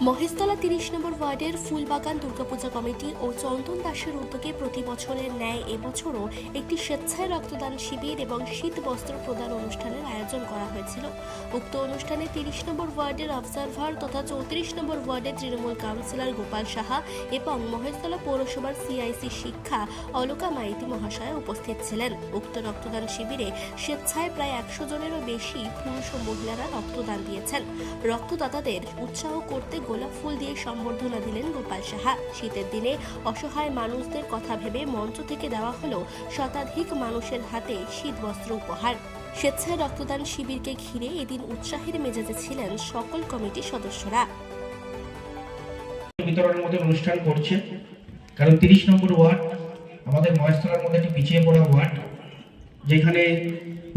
মহেশতলা ৩০ নম্বর ওয়ার্ডের ফুলবাগান দুর্গাপূজা কমিটি ও চন্দন দাসের উদ্যোগে প্রতি বছরের ন্যায় এবছরও একটি স্বেচ্ছায় রক্তদান শিবির এবং শীত বস্ত্র প্রদান অনুষ্ঠানের আয়োজন করা হয়েছিল। উক্ত অনুষ্ঠানে ৩০ নম্বর ওয়ার্ডের অবজারভার তথা ৩৪ নম্বর ওয়ার্ডের তৃণমূল কাউন্সিলর গোপাল সাহা এবং মহেশতলা পৌরসভার সিআইসি শিক্ষা অলকা মাইতি মহাশয় উপস্থিত ছিলেন। উক্ত রক্তদান শিবিরে স্বেচ্ছায় প্রায় ১০০ জনেরও বেশি পুরুষ ও মহিলারা রক্তদান দিয়েছেন। রক্তদাতাদের উৎসাহ করতে গোলাপ ফুল দিয়ে সম্বর্ধনা দিলেন গোপাল সাহা। শীতের দিনে অসহায় মানুষদের কথা ভেবে মঞ্চ থেকে দেওয়া হলো শতাধিক মানুষের হাতে শীত বস্ত্র উপহার। স্বেচ্ছায় রক্তদান শিবিরকে ঘিরে এদিন উৎসাহের মেজাজে ছিলেন সকল কমিটির সদস্যরা। বিতরণের মধ্যে অনুষ্ঠান করছে, কারণ ৩০ নম্বর ওয়ার্ড আমাদের মহেশতলার মধ্যে একটি পিছিয়ে পড়া ওয়ার্ড, যেখানে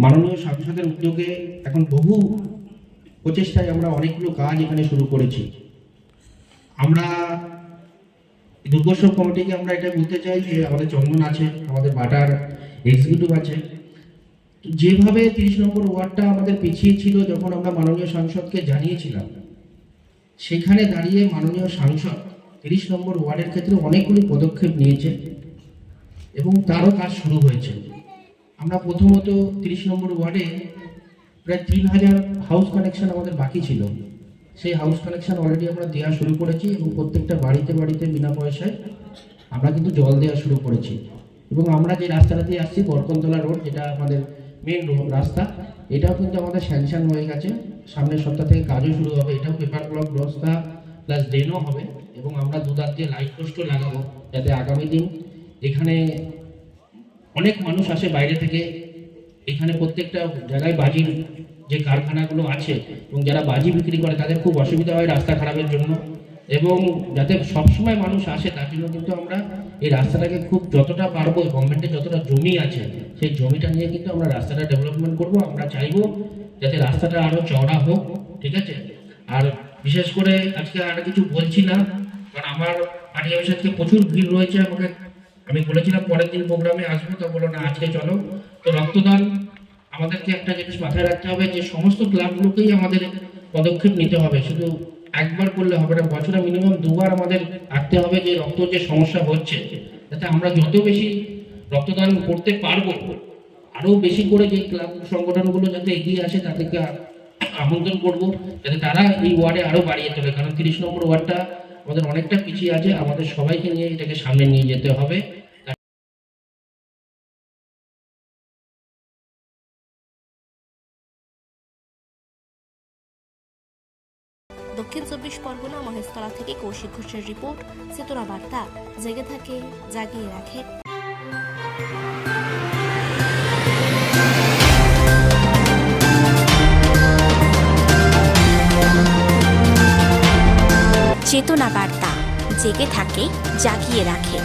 মাননীয় সাংসদের উদ্যোগে এখন বহু প্রচেষ্টায় আমরা অনেকগুলো কাজ এখানে শুরু করেছি। আমরা দুর্গোৎসব কমিটিকে আমরা এটা বলতে চাই যে আমাদের চন্দন আছে, আমাদের বাটার এক্সিকিউটিভ আছে, যেভাবে ৩০ নম্বর ওয়ার্ডটা আমাদের পিছিয়ে ছিল, যখন আমরা মাননীয় সাংসদকে জানিয়েছিলাম, সেখানে দাঁড়িয়ে মাননীয় সাংসদ ৩০ নম্বর ওয়ার্ডের ক্ষেত্রে অনেকগুলি পদক্ষেপ নিয়েছে এবং তারও কাজ শুরু হয়েছে। আমরা প্রথমত ৩০ নম্বর ওয়ার্ডে প্রায় ৩,০০০ হাউস কানেকশন আমাদের বাকি ছিল। সেই হাউস কানেকশন অলরেডি আমরা দেওয়া শুরু করেছি এবং প্রত্যেকটা বাড়িতে বাড়িতে বিনা পয়সায় আমরা কিন্তু জল দেওয়া শুরু করেছি। এবং আমরা যে রাস্তাটা দিয়ে আসছি বরকনতলা রোড, যেটা আমাদের মেন রাস্তা, এটাও কিন্তু আমাদের স্যাংশন হয়ে গেছে। সামনের সপ্তাহ থেকে কাজও শুরু হবে। এটাও পেপার ব্লক ব্যবস্থা প্লাস ড্রেনও হবে এবং আমরা দুধার দিয়ে লাইট পোস্টও লাগাবো, যাতে আগামী দিন এখানে অনেক মানুষ আসে বাইরে থেকে। এখানে প্রত্যেকটা জায়গায় বাজির যে কারখানাগুলো আছে এবং যারা বাজি বিক্রি করে তাদের খুব অসুবিধা হয় রাস্তা খারাপের জন্য, এবং যাতে সবসময় মানুষ আসে তার জন্য কিন্তু আমরা এই রাস্তাটাকে খুব যতটা পারবো, গভর্নমেন্টের যতটা জমি আছে সেই জমিটা নিয়ে কিন্তু আমরা রাস্তাটা ডেভেলপমেন্ট করব। আমরা চাইবো যাতে রাস্তাটা আরও চওড়া হোক, ঠিক আছে। আর বিশেষ করে আজকে আর কিছু বলছি না, কারণ আমার পার্টি অফিসে আজকে প্রচুর ভিড় রয়েছে। আমি বলেছিলাম পরের দিন প্রোগ্রামে আসবো, তো বলো না আজকে চলো। তো রক্তদান আমাদেরকে একটা জিনিস মাথায় রাখতে হবে যে সমস্ত ক্লাবগুলোকেই আমাদের পদক্ষেপ নিতে হবে, শুধু একবার করলে হবে না, বছরে মিনিমাম 2বার আমাদের রাখতে হবে যে রক্ত যে সমস্যা হচ্ছে, যাতে আমরা যত বেশি রক্তদান করতে পারবো, আরো বেশি করে যে ক্লাব সংগঠনগুলো যাতে এগিয়ে আসে তাদেরকে আমন্ত্রণ করব, যাতে তারা এই ওয়ার্ডে আরো বাড়িয়ে তোলে। কারণ ৩০ নম্বর ওয়ার্ডটা আমাদের অনেকটা পিছিয়ে আছে, আমাদের সবাইকে নিয়ে এটাকে সামনে নিয়ে যেতে হবে। দক্ষিণ ২৪ পরগনা মহেশতলা থেকে কৌশিক ঘোষের রিপোর্ট, চেতনা বার্তা। জেগে থাকে, জাগিয়ে রাখে। চেতনা বার্তা, জেগে থাকে, জাগিয়ে রাখে।